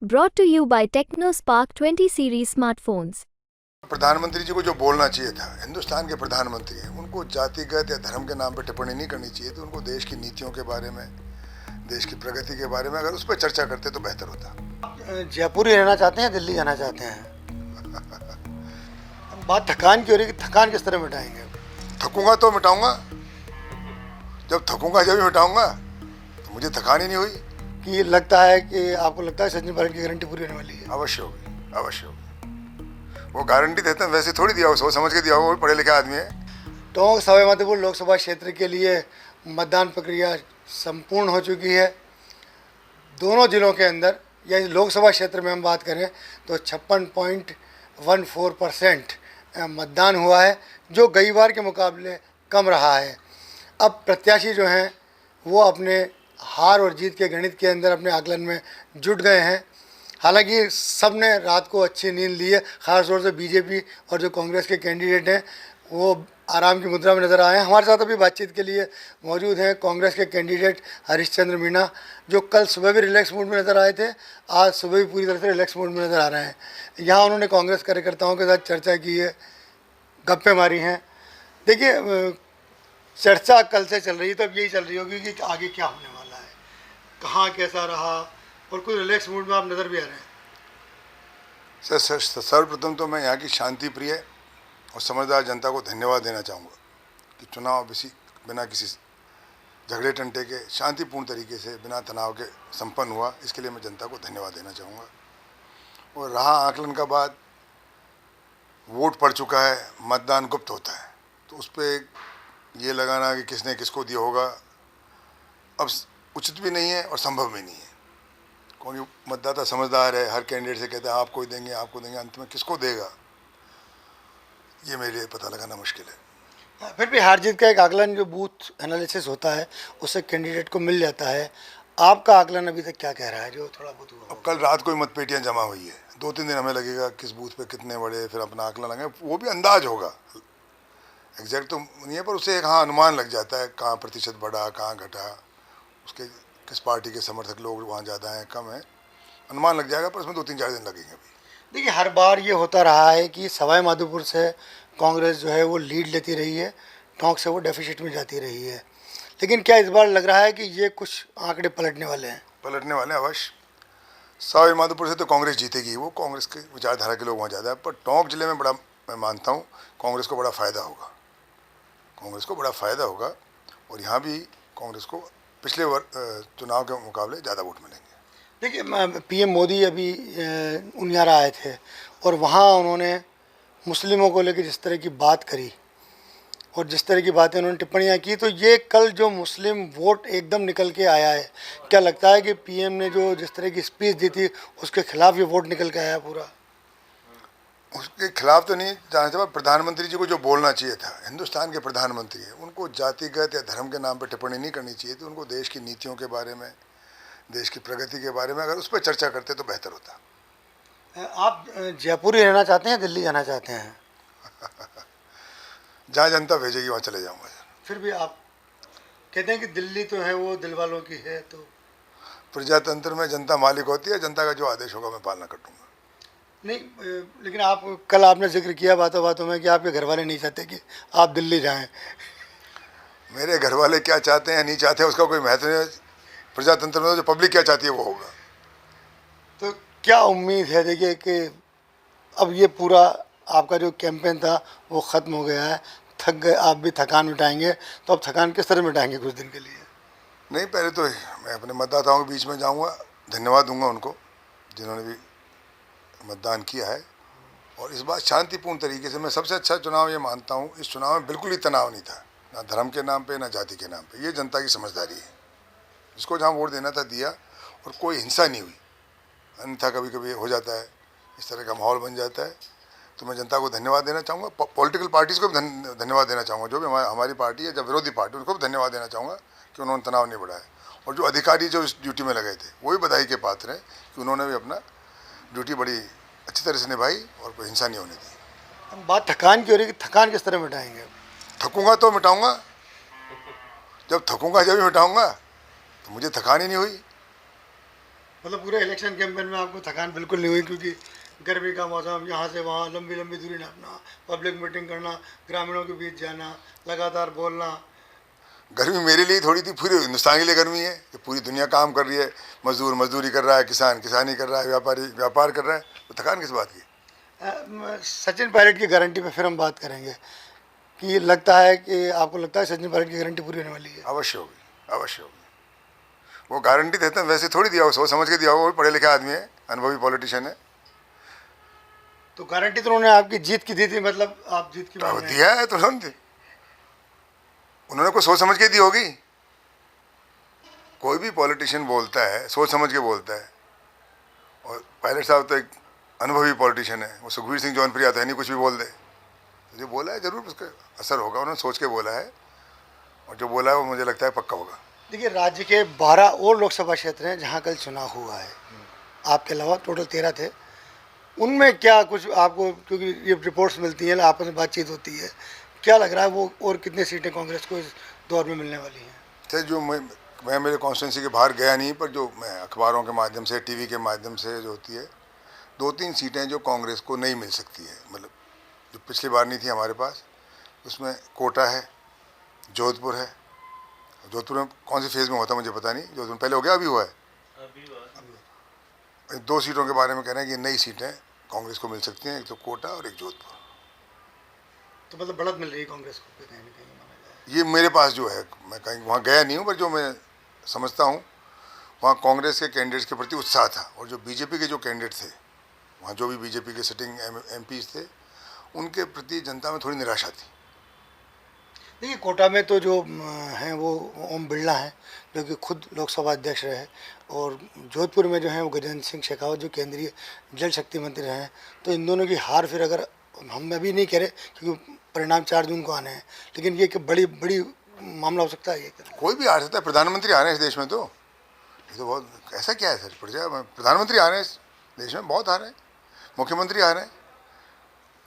Brought to you by TechnoSpark 20 series smartphones. प्रधानमंत्री जी को जो बोलना चाहिए था, हिंदुस्तान के प्रधानमंत्री हैं, उनको जातिगत या धर्म के नाम पर टिप्पणी नहीं करनी चाहिए थी। उनको देश की नीतियों के बारे में, देश की प्रगति के बारे में अगर उस पर चर्चा करते तो बेहतर होता। जयपुर ही रहना चाहते हैं, दिल्ली जाना चाहते हैं? बात थकान की हो रही है कि थकान किस तरह मिटाएंगे? थकूंगा तो मिटाऊंगा, जब थकूंगा जब ही मिटाऊंगा। तो मुझे थकान ही नहीं हुई कि लगता है कि आपको लगता है सचिन पायलट की गारंटी पूरी होने वाली है? अवश्य होगी, अवश्य होगी। वो गारंटी देते हैं, वैसे थोड़ी दिया हो, सोच समझ के दिया हो, वो पढ़े लिखे आदमी है। टोंक सवाईमाधोपुर लोकसभा क्षेत्र के लिए मतदान प्रक्रिया संपूर्ण हो चुकी है। दोनों जिलों के अंदर या लोकसभा क्षेत्र में हम बात करें तो 56.14% मतदान हुआ है, जो गई बार के मुकाबले कम रहा है। अब प्रत्याशी जो हैं वो अपने हार और जीत के गणित के अंदर अपने आकलन में जुट गए हैं। हालांकि सब ने रात को अच्छी नींद ली है, ख़ास तौर से बीजेपी और जो कांग्रेस के कैंडिडेट हैं वो आराम की मुद्रा में नज़र आए हैं। हमारे साथ अभी बातचीत के लिए मौजूद हैं कांग्रेस के कैंडिडेट हरीशचंद्र मीणा, जो कल सुबह भी रिलैक्स मूड में नज़र आए थे, आज सुबह भी पूरी तरह से रिलैक्स मूड में नज़र आ रहे हैं। यहाँ उन्होंने कांग्रेस कार्यकर्ताओं के साथ चर्चा की है, गप्पे मारी हैं। देखिए, चर्चा कल से चल रही है तो अब यही चल रही होगी कि आगे क्या होने वाला है, कहाँ कैसा रहा, और कुछ रिलैक्स मूड में आप नज़र भी आ रहे हैं। सर्वप्रथम तो मैं यहाँ की शांति प्रिय और समझदार जनता को धन्यवाद देना चाहूँगा कि चुनाव बिना किसी झगड़े टंटे के शांतिपूर्ण तरीके से बिना तनाव के संपन्न हुआ। इसके लिए मैं जनता को धन्यवाद देना चाहूँगा। और रहा आकलन का बाद, वोट पड़ चुका है, मतदान गुप्त होता है, तो उस पर ये लगाना कि किसने किसको दिया होगा अब उचित भी नहीं है और संभव भी नहीं है, क्योंकि मतदाता समझदार है। हर कैंडिडेट से कहता है आप कोई देंगे, आपको देंगे, अंत में किसको देगा ये मेरे लिए पता लगाना मुश्किल है। फिर भी हार जीत का एक आकलन जो बूथ एनालिसिस होता है उससे कैंडिडेट को मिल जाता है। आपका आकलन अभी तक क्या कह रहा है जो थोड़ा बहुत हुआ? अब कल रात को ही मतपेटियाँ जमा हुई है, 2-3 दिन हमें लगेगा किस बूथ पे कितने बड़े, फिर अपना आकलन लगाए, वो भी अंदाज होगा, एग्जैक्ट तो नहीं है, पर उससे एक अनुमान लग जाता है कहाँ प्रतिशत बढ़ा, कहाँ घटा, उसके किस पार्टी के समर्थक लोग वहाँ ज़्यादा हैं कम है, अनुमान लग जाएगा। पर उसमें 2-3-4 दिन लगेंगे अभी। देखिए, हर बार ये होता रहा है कि सवाईमाधोपुर से कांग्रेस जो है वो लीड लेती रही है, टोंक से वो डेफिसिट में जाती रही है, लेकिन क्या इस बार लग रहा है कि ये कुछ आंकड़े पलटने वाले हैं? पलटने वाले हैं अवश्य। सवाईमाधोपुर से तो कांग्रेस जीतेगी, वो कांग्रेस के विचारधारा के लोग वहाँ ज़्यादा है। पर टोंक जिले में मैं मानता हूँ कांग्रेस को बड़ा फ़ायदा होगा, कांग्रेस को बड़ा फ़ायदा होगा। और यहाँ भी कांग्रेस को पिछले चुनाव के मुकाबले ज़्यादा वोट मिलेंगे। देखिए, पीएम मोदी अभी उनियारा आए थे और वहाँ उन्होंने मुस्लिमों को लेकर जिस तरह की बात करी और जिस तरह की बातें उन्होंने टिप्पणियाँ की, तो ये कल जो मुस्लिम वोट एकदम निकल के आया है, क्या लगता है कि पीएम ने जो जिस तरह की स्पीच दी थी उसके खिलाफ ये वोट निकल के आया पूरा? उसके खिलाफ तो नहीं जाना चाहिए। प्रधानमंत्री जी को जो बोलना चाहिए था, हिंदुस्तान के प्रधानमंत्री हैं, उनको जातिगत या धर्म के नाम पर टिप्पणी नहीं करनी चाहिए थी। उनको देश की नीतियों के बारे में, देश की प्रगति के बारे में अगर उस पर चर्चा करते तो बेहतर होता। आप जयपुर ही रहना चाहते हैं, दिल्ली जाना चाहते हैं? जहाँ जनता भेजेगी वहाँ चले जाऊँगा। फिर भी आप कहते हैं कि दिल्ली तो है वो दिल वालों की है, तो प्रजातंत्र में जनता मालिक होती है, जनता का जो आदेश होगा मैं पालना कर दूँगा। नहीं, लेकिन कल आपने जिक्र किया बातों बातों में कि आपके घर वाले नहीं चाहते कि आप दिल्ली जाएं। मेरे घर वाले क्या चाहते हैं नहीं चाहते हैं उसका कोई महत्व नहीं है। प्रजातंत्र में जो पब्लिक क्या चाहती है वो होगा। तो क्या उम्मीद है, देखिए, कि अब ये पूरा आपका जो कैंपेन था वो ख़त्म हो गया है, थक गए, आप भी थकान मिटाएंगे, तो अब थकान किस तरह मिटाएंगे कुछ दिन के लिए? नहीं, पहले तो मैं अपने मतदाताओं के बीच में जाऊंगा, धन्यवाद दूंगा उनको जिन्होंने भी मतदान किया है। और इस बार शांतिपूर्ण तरीके से, मैं सबसे अच्छा चुनाव ये मानता हूँ, इस चुनाव में बिल्कुल ही तनाव नहीं था, ना धर्म के नाम पे ना जाति के नाम पे। ये जनता की समझदारी है, जिसको जहाँ वोट देना था दिया, और कोई हिंसा नहीं हुई। अन्यथा कभी कभी हो जाता है, इस तरह का माहौल बन जाता है। तो मैं जनता को धन्यवाद देना चाहूँगा, पॉलिटिकल पार्टीज़ को भी धन्यवाद देना चाहूँगा, जो भी हमारी पार्टी है, जब विरोधी पार्टी, उनको भी धन्यवाद देना चाहूँगा कि उन्होंने तनाव नहीं बढ़ाया। और जो अधिकारी जो इस ड्यूटी में लगे थे वो भी बधाई के पात्र हैं कि उन्होंने भी अपना ड्यूटी बड़ी अच्छी तरह से निभाई और कोई हिंसा नहीं होने दी। अब बात थकान की हो रही है कि थकान किस तरह मिटाएंगे? थकूंगा तो मिटाऊंगा, जब थकूंगा जब ही मिटाऊंगा। तो मुझे थकान ही नहीं हुई मतलब पूरे इलेक्शन कैंपेन में आपको थकान बिल्कुल नहीं हुई, क्योंकि गर्मी का मौसम, यहाँ से वहाँ लंबी लंबी दूरी नापना, पब्लिक मीटिंग करना, ग्रामीणों के बीच जाना, लगातार बोलना। गर्मी मेरे लिए थोड़ी थी, पूरे हिंदुस्तान के लिए गर्मी है कि पूरी दुनिया काम कर रही है, मजदूर मजदूरी कर रहा है, किसान किसानी कर रहा है, व्यापारी व्यापार कर रहा है, तो थकान किस बात की। सचिन पायलट की गारंटी पे फिर हम बात करेंगे कि लगता है कि आपको लगता है सचिन पायलट की गारंटी पूरी होने वाली है? अवश्य होगी, अवश्य होगी। वो गारंटी देते हैं वैसे थोड़ी दिया हो, सोच समझ के दिया हो, वो भी पढ़े लिखे आदमी है, अनुभवी पॉलिटिशियन है। तो गारंटी तो उन्होंने आपकी जीत की दी थी, मतलब आप जीत की बात दिया है तो उन्होंने को सोच समझ के दी होगी। कोई भी पॉलिटिशियन बोलता है सोच समझ के बोलता है, और पायलट साहब तो एक अनुभवी पॉलिटिशियन है, वो सुखबीर सिंह जौनपुरी आता है नहीं कुछ भी बोल दे, तो जो बोला है जरूर उसका असर होगा, उन्होंने सोच के बोला है, और जो बोला है वो मुझे लगता है पक्का होगा। देखिए, राज्य के 12 और लोकसभा क्षेत्र हैं जहां कल चुनाव हुआ है, आपके अलावा टोटल 13 थे। उनमें क्या कुछ आपको, क्योंकि ये रिपोर्ट्स मिलती हैं, आपस में बातचीत होती है, क्या लग रहा है वो और कितनी सीटें कांग्रेस को इस दौर में मिलने वाली हैं? तो जो मैं मेरे कॉन्स्टिट्यूंसी के बाहर गया नहीं, पर जो मैं अखबारों के माध्यम से, टीवी के माध्यम से जो होती है, 2-3 सीटें जो कांग्रेस को नहीं मिल सकती है, मतलब जो पिछली बार नहीं थी हमारे पास, उसमें कोटा है, जोधपुर है। जोधपुर में कौन सी फेज़ में होता है मुझे पता नहीं, जोधपुर पहले हो गया अभी हुआ है, इन 2 सीटों के बारे में कह रहे हैं कि नई सीटें कांग्रेस को मिल सकती हैं, एक तो कोटा और एक जोधपुर। तो मतलब बढ़त मिल रही है कांग्रेस को कहीं ना कहीं? ये मेरे पास जो है, मैं कहीं वहाँ गया नहीं हूँ, पर जो मैं समझता हूँ वहाँ कांग्रेस के कैंडिडेट्स के प्रति उत्साह था, और जो बीजेपी के जो कैंडिडेट थे वहाँ, जो भी बीजेपी के सिटिंग एमपीज थे, उनके प्रति जनता में थोड़ी निराशा थी। देखिए, कोटा में तो जो हैं वो ओम बिरला हैं, जो कि खुद लोकसभा अध्यक्ष रहे, और जोधपुर में जो हैं वो गजेंद्र सिंह शेखावत, जो केंद्रीय जल शक्ति मंत्री रहे हैं। तो इन दोनों की हार फिर, अगर हम अभी नहीं कह रहे क्योंकि परिणाम 4 जून को आने हैं, लेकिन ये कि बड़ी मामला हो सकता है ये? कोई भी हार सकता है, प्रधानमंत्री आ रहे हैं इस देश में, तो ये तो बहुत, ऐसा क्या है सर, प्रधानमंत्री आ रहे हैं इस देश में, बहुत हार हैं, मुख्यमंत्री आ रहे हैं,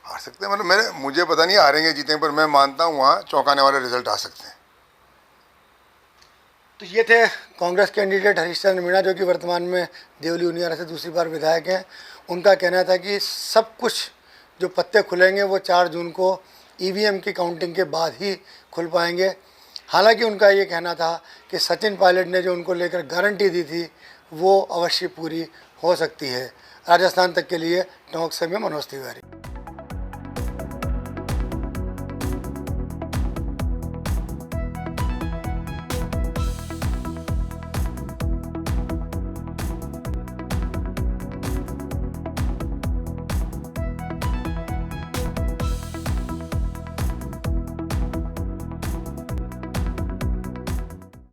हार सकते हैं, मतलब मुझे पता नहीं हारेंगे जीतेंगे, पर मैं मानता हूँ वहाँ चौंकाने वाले रिजल्ट आ सकते हैं। तो ये थे कांग्रेस कैंडिडेट हरीश चंद्र मीणा, जो कि वर्तमान में देवली उनियारा से दूसरी बार विधायक हैं। उनका कहना था कि सब कुछ जो पत्ते खुलेंगे वो 4 जून को ईवीएम की काउंटिंग के बाद ही खुल पाएंगे। हालांकि उनका ये कहना था कि सचिन पायलट ने जो उनको लेकर गारंटी दी थी वो अवश्य पूरी हो सकती है। राजस्थान तक के लिए टोंक से मैं मनोज तिवारी।